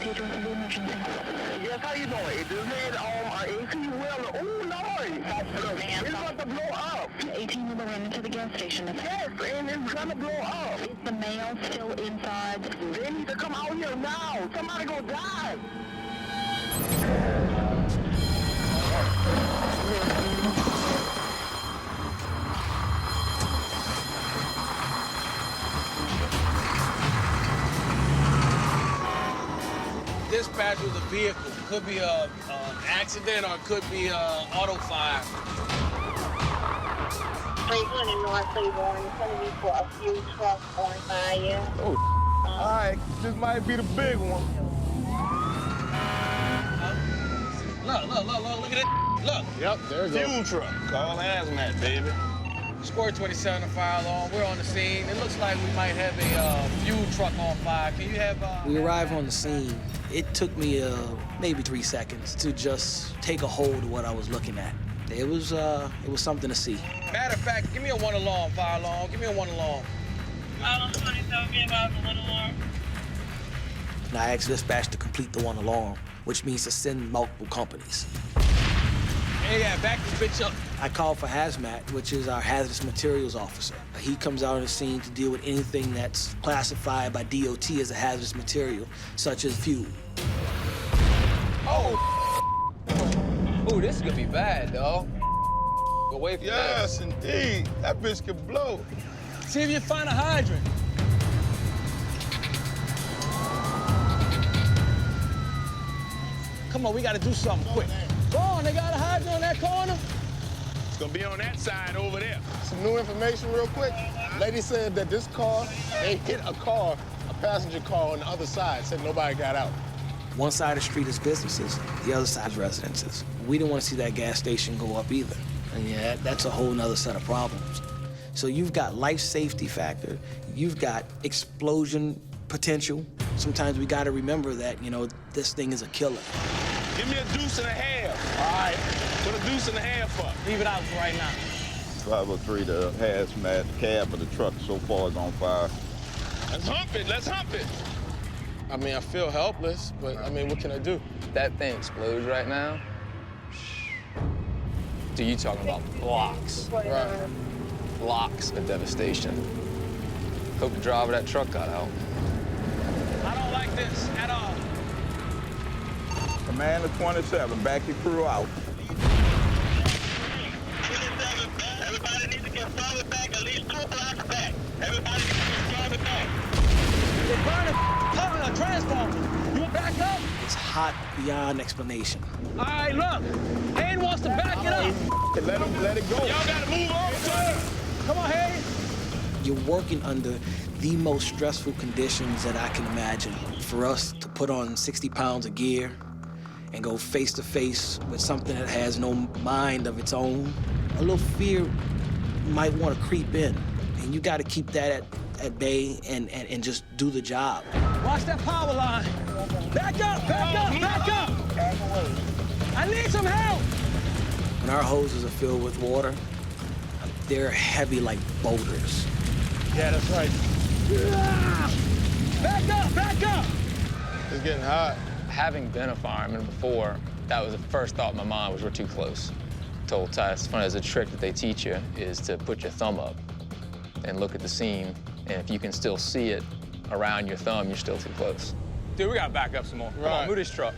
the address of the emergency? Yes, how you doing? It just had an 18 wheeler. Oh Lord! It's about to blow up. 18 will run into the gas station. Yes, and it's gonna blow up. Is the male still inside? They need to come out here now. Somebody gonna die. Dispatch was a vehicle. Could be an accident or it could be auto fire. 300 North Claiborne. It's going to be for a few trucks on fire. Oh, all right. This might be the big one. Look at it. Look. Yep, there it goes. Fuel truck. Call hazmat, baby. Score 27 fire alarm. We're on the scene. It looks like we might have a fuel truck on fire. Can you have... We arrive on the scene. It took me maybe 3 seconds to just take a hold of what I was looking at. It was something to see. Matter of fact, give me a 1 alarm fire alarm. Give me a 1 alarm. Island 27, give out the 1 alarm. And I asked dispatch to complete the 1 alarm, which means to send multiple companies. Hey, yeah, back this bitch up. I called for hazmat, which is our hazardous materials officer. He comes out on the scene to deal with anything that's classified by DOT as a hazardous material, such as fuel. Oh, this is gonna be bad, dog. Go away from that. Yes, indeed. That bitch can blow. See if you find a hydrant. Come on, we gotta do something quick. Go on, they got a hydrant on that corner. It's gonna be on that side over there. Some new information real quick. Lady said that this car, they hit a car, a passenger car on the other side, said nobody got out. One side of the street is businesses, the other side is residences. We didn't want to see that gas station go up either. And yeah, that's a whole nother set of problems. So you've got life safety factor, you've got explosion potential. Sometimes we gotta remember that, you know, this thing is a killer. Give me a deuce and a half. All right. What a deuce and a half up. Leave it out for right now. 503, the hazmat cab of the truck so far is on fire. Let's hump it. Let's hump it. I mean, I feel helpless, but I mean, what can I do? That thing explodes right now. Dude, you talking about blocks. Right. Blocks of devastation. Hope the driver of that truck got out. I don't like this at all. Commander 27, back your crew out. 27, everybody needs to get farther back, at least 2 blocks back. Everybody needs to get farther back. They're burning a transformer. You back up? It's hot beyond explanation. All right, look. Hayden wants to back it up. Let it go. Y'all gotta move on, sir. Come on, Hayden. You're working under the most stressful conditions that I can imagine. For us to put on 60 pounds of gear and go face to face with something that has no mind of its own, a little fear might want to creep in. And you got to keep that at bay and just do the job. Watch that power line. Back up, back up, back up. I need some help. When our hoses are filled with water, they're heavy like boulders. Yeah, that's right. Back up, back up. It's getting hot. Having been a fireman before, that was the first thought in my mind was we're too close. Told Ty, it's funny, there's a trick that they teach you is to put your thumb up and look at the scene, and if you can still see it around your thumb, you're still too close. Dude, we gotta back up some more. Come on, move this truck.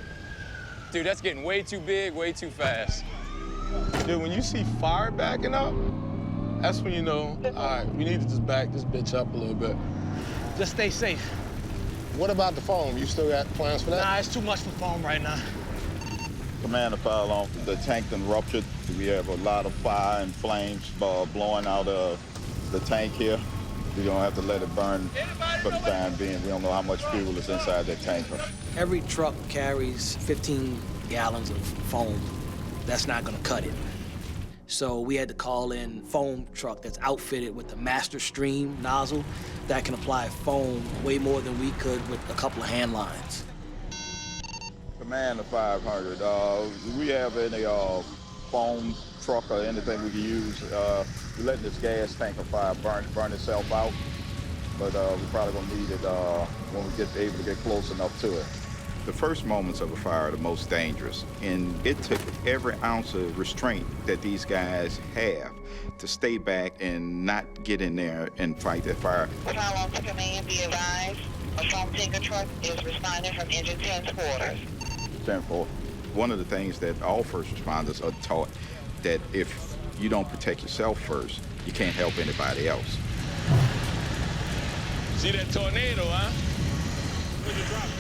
Dude, that's getting way too big, way too fast. Dude, when you see fire backing up, that's when you know, all right, we need to just back this bitch up a little bit. Just stay safe. What about the foam? You still got plans for that? Nah, it's too much for foam right now. Commander, fire alarm. The tank done ruptured. We have a lot of fire and flames blowing out of the tank here. We're gonna have to let it burn for the time being. We don't know how much fuel is inside that tanker. Every truck carries 15 gallons of foam. That's not gonna cut it. So we had to call in a foam truck that's outfitted with the master stream nozzle that can apply foam way more than we could with a couple of hand lines. Commander 500, we have any foam truck or anything we can use? We're letting this gas tanker fire burn itself out, but we're probably gonna need it when we get able to get close enough to it. The first moments of a fire are the most dangerous, and it took every ounce of restraint that these guys have to stay back and not get in there and fight that fire. Fire alarm to command, be advised. A foam tanker truck is responding from engine 10's quarters. 10-4. One of the things that all first responders are taught, that if you don't protect yourself first, you can't help anybody else. See that tornado, huh?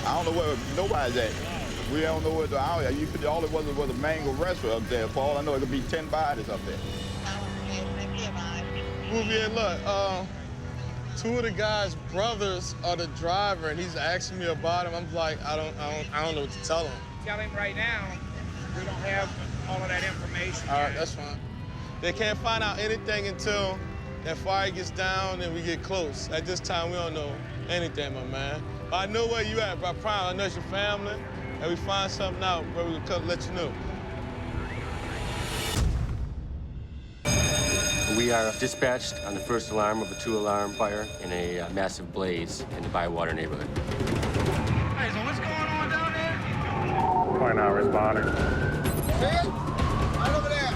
I don't know where nobody's at. We don't know where all it was a mango restaurant up there, Paul. I know it could be 10 bodies up there. Move in, look, two of the guys' brothers are the driver, and he's asking me about him. I'm like, I don't know what to tell him. Tell him right now, we don't have all of that information. All right, that's fine. They can't find out anything until that fire gets down and we get close. At this time, we don't know anything, my man. But I know where you at, bro. I promise. I know it's your family, and we find something out, bro, we'll come let you know. We are dispatched on the first alarm of a 2-alarm fire in a massive blaze in the Bywater neighborhood. Hey, so what's going on down there? Point out responding. Right over there.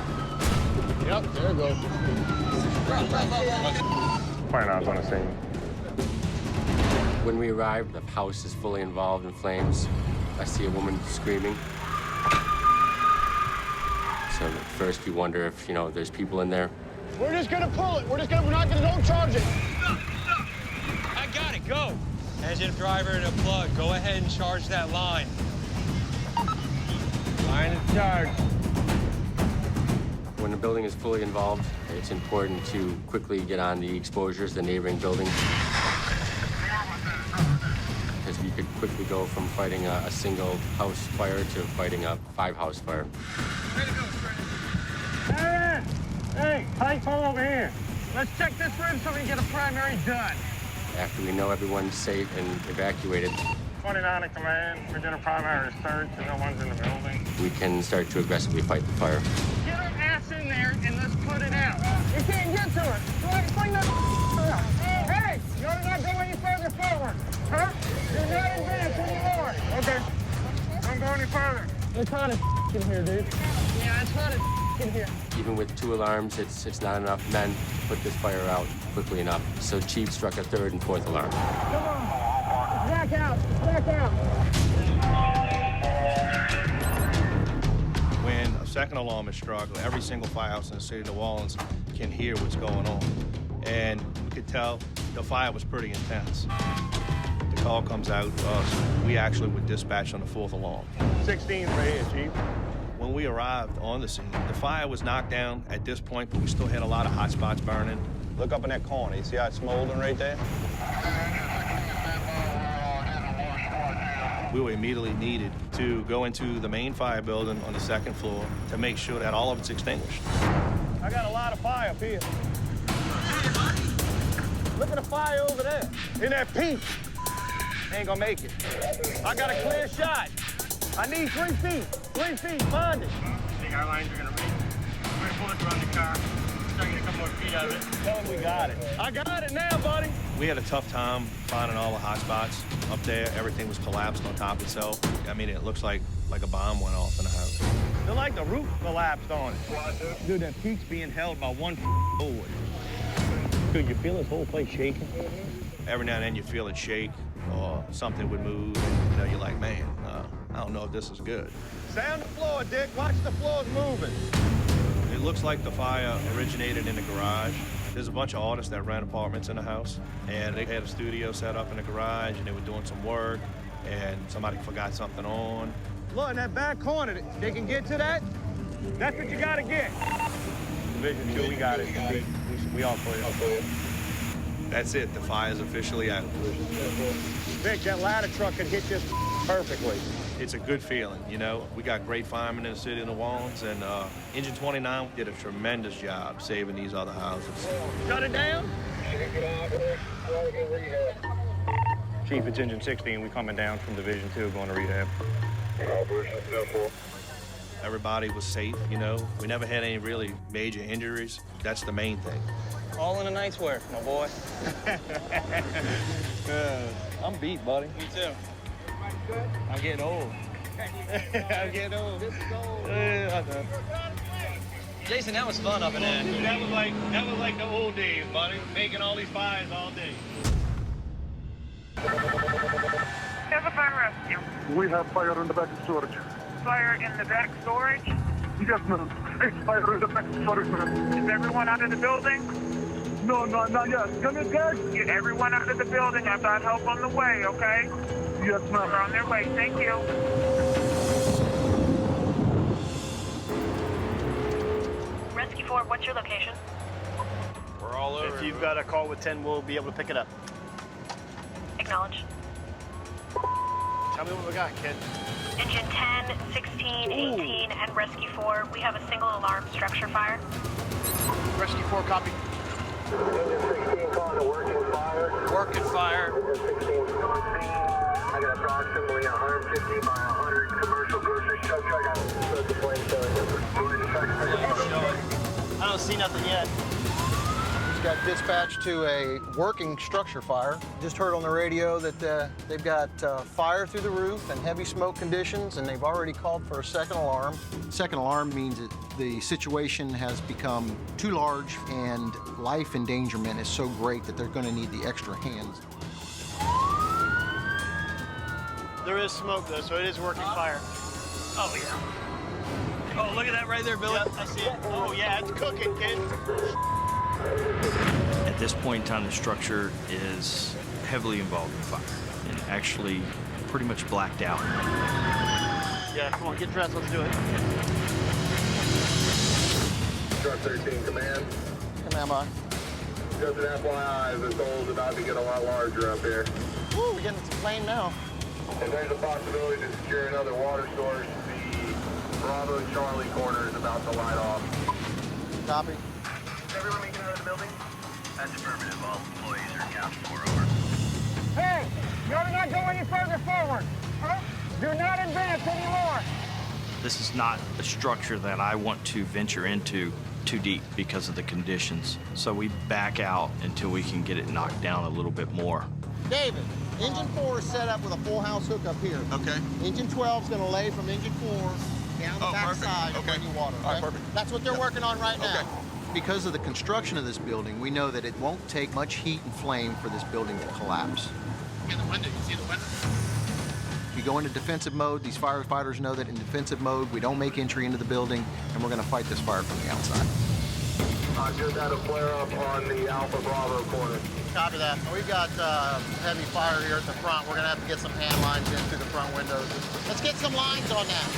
Yep, there it goes. Point out's on the scene. When we arrive, the house is fully involved in flames. I see a woman screaming. So at first you wonder if, there's people in there. We're just gonna pull it. We're not gonna, don't charge it. I got it, go. Engine driver to plug. Go ahead and charge that line. Line is charged. When the building is fully involved, it's important to quickly get on the exposures, the neighboring buildings. Because you could quickly go from fighting a single house fire to fighting a 5-house fire. Ready to go, Trey. Aaron! Hey, pipe hole over here. Let's check this room so we can get a primary done. After we know everyone's safe and evacuated, 29 in command. We're doing a primary search and no one's in the building. we can start to aggressively fight the fire. Get our ass in there and let's put it out. You can't get to it. Bring that out. Hey, you're not going any further forward. Huh? You're not advanced anymore. Okay. Don't go any further. It's hot as in here, dude. Yeah, it's hot as in here. Even with 2 alarms, it's not enough men to put this fire out quickly enough. So Chief struck a 3rd and 4th alarm. Come on. Back out. Back out. When a 2nd alarm is struck, every single firehouse in the city of New Orleans can hear what's going on. And we could tell the fire was pretty intense. The call comes out to us. We actually were dispatched on the 4th alarm. 16 right here, Chief. When we arrived on the scene, the fire was knocked down at this point, but we still had a lot of hot spots burning. Look up in that corner. You see how it's smoldering right there? We were immediately needed to go into the main fire building on the 2nd floor to make sure that all of it's extinguished. I got a lot of fire up here. Look at the fire over there. In that peak. Ain't gonna make it. I got a clear shot. I need 3 feet. 3 feet, find it. I think our lines are gonna reach. We're gonna pull it around the car. Try to get a couple more feet out of it. Tell them we got it. I got it now, buddy. We had a tough time finding all the hot spots up there. Everything was collapsed on top of itself. I mean, it looks like a bomb went off in the house. They're like the roof collapsed on it. Dude, that peak's being held by one forward. Dude, you feel this whole place shaking? Every now and then you feel it shake or something would move. And, you're like, man, I don't know if this is good. Stay on the floor, Dick. Watch the floors moving. It looks like the fire originated in the garage. There's a bunch of artists that rent apartments in the house, and they had a studio set up in the garage, and they were doing some work, and somebody forgot something on. Look, in that back corner, they can get to that. That's what you gotta get. Division 2, we got it. We all clear. That's it. The fire's officially out. Vic, that ladder truck can hit this perfectly. It's a good feeling, you know. We got great firemen in the city of New Orleans, and Engine 29 did a tremendous job saving these other houses. Shut it down. Chief, it's Engine 16. We coming down from Division 2, going to rehab. Everybody was safe, you know. We never had any really major injuries. That's the main thing. All in a night's work, my boy. I'm beat, buddy. Me too. I'm getting old. I'm getting old. This is old. Yeah, I know. Jason, that was fun up in there. Dude, that was like the old days, buddy. Making all these fires all day. Have a fire rescue. We have fire in the back storage. Fire in the back storage. Yes, ma'am. It's fire in the back storage, ma'am. Is everyone out of the building? No, not yet. Come in, guys. Get everyone out of the building. I've got help on the way, okay? Yes, ma'am. They're on their way. Thank you. Rescue 4, what's your location? We're all over. If you've got a call with 10, we'll be able to pick it up. Acknowledge. Tell me what we got, kid. Engine 10, 16, 18, and Rescue 4. We have a single alarm structure fire. Rescue 4, copy. Engine 16 calling to working fire. Working fire. Engine 16 on scene. I got approximately 150 by 100 commercial grocery truck. I got the flame showing. I don't see nothing yet. Just got dispatched to a working structure fire. Just heard on the radio that they've got fire through the roof and heavy smoke conditions, and they've already called for a second alarm. Second alarm means that the situation has become too large and life endangerment is so great that they're going to need the extra hands. There is smoke, though, so it is working fire. Oh, yeah. Oh, look at that right there, Billy. Yep, I see it. Oh, yeah, it's cooking, kid. At this point in time, the structure is heavily involved in fire and actually pretty much blacked out. Yeah, come on, get dressed, let's do it. Truck 13, command. Command by. Just an FYI, this hole's about to get a lot larger up here. Woo, we're getting some flame now. If there's a possibility to secure another water source, the Bravo Charlie corner is about to light off. Copy. Everyone making it out of the building? That's affirmative. All employees are accounted for, over. Hey, you ought to not go any further forward. Huh? Do not advance anymore. This is not a structure that I want to venture into too deep because of the conditions. So we back out until we can get it knocked down a little bit more. David, engine 4 is set up with a full house hook up here. Okay. Engine 12 is going to lay from engine 4 down the back side and bring you water. Okay? All right, perfect. That's what they're working on right now. Okay. Because of the construction of this building, we know that it won't take much heat and flame for this building to collapse. In the window, you see the window? We go into defensive mode. These firefighters know that in defensive mode, we don't make entry into the building, and we're going to fight this fire from the outside. I just had a flare up on the Alpha Bravo corner. Copy that. We've got heavy fire here at the front. We're going to have to get some hand lines in through the front windows. Let's get some lines on that.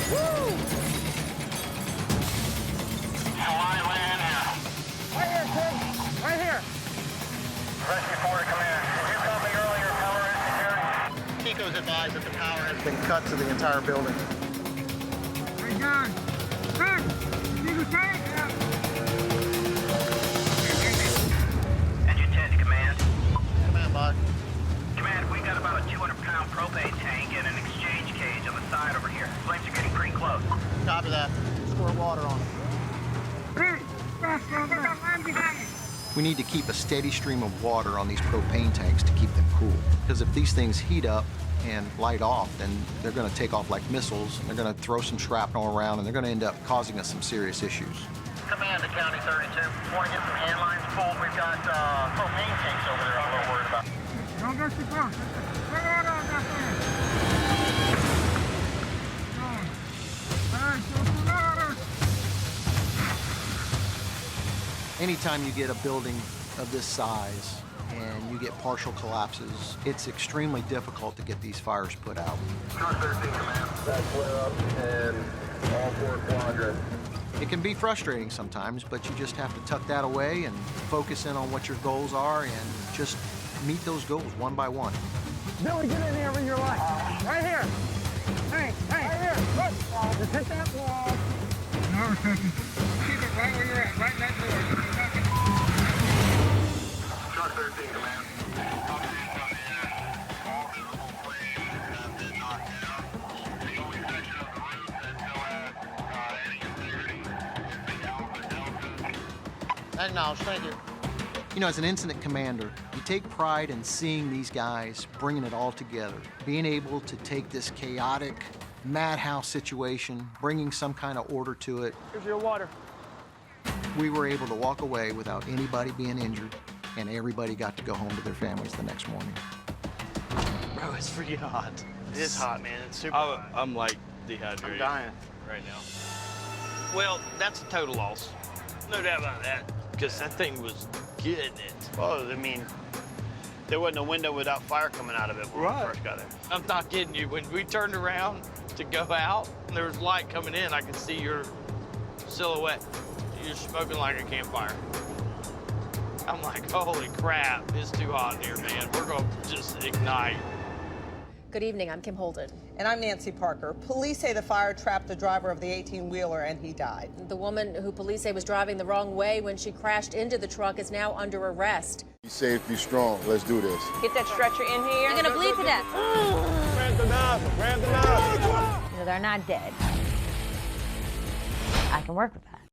Woo! Line land here. Right here, kid. Right here. Rescue 4 command. You called me earlier, power is secured. Chico's advised that the power has been cut to the entire building. Hey, John. Good. You can say it now. Engine 10 to command. Command, bud. Command, we got about a 200-pound propane tank and an exchange cage on the side over here. Flames are getting pretty close. Copy that. Squirt water on it. We need to keep a steady stream of water on these propane tanks to keep them cool. Because if these things heat up and light off, then they're going to take off like missiles. They're going to throw some shrapnel around, and they're going to end up causing us some serious issues. Command to County 32. Want to get some hand lines pulled? We've got propane tanks over there I'm a little worried about. Don't get too close. Put water on that thing. All right, so some water. Anytime you get a building of this size and you get partial collapses, it's extremely difficult to get these fires put out. Truck 13 command. That flare up and all 4 quadrants. It can be frustrating sometimes, but you just have to tuck that away and focus in on what your goals are and just meet those goals one by one. Billy, get in here with your light. Right here. Hey, right here. Look. Just hit that wall. No, keep it right where you're at, right in that door. Truck 13 command. Acknowledge, thank you. You know, as an incident commander, you take pride in seeing these guys bringing it all together, being able to take this chaotic madhouse situation, bringing some kind of order to it. Here's your water. We were able to walk away without anybody being injured, and everybody got to go home to their families the next morning. Bro, it's pretty hot. It is hot, man. It's super I'm, hot. I'm like dehydrated. I'm dying right now. Well, that's a total loss. No doubt about that. Because that thing was getting it. Well, I mean, there wasn't a window without fire coming out of it when we first got there. I'm not kidding you. When we turned around to go out, and there was light coming in, I could see your silhouette. You're smoking like a campfire. I'm like, holy crap, it's too hot in here, man. We're going to just ignite. Good evening, I'm Kim Holden. And I'm Nancy Parker. Police say the fire trapped the driver of the 18-wheeler and he died. The woman who police say was driving the wrong way when she crashed into the truck is now under arrest. Be safe, be strong. Let's do this. Get that stretcher in here. You're gonna bleed to death. Grab the nozzle, grab the nozzle. You know, they're not dead. I can work with that.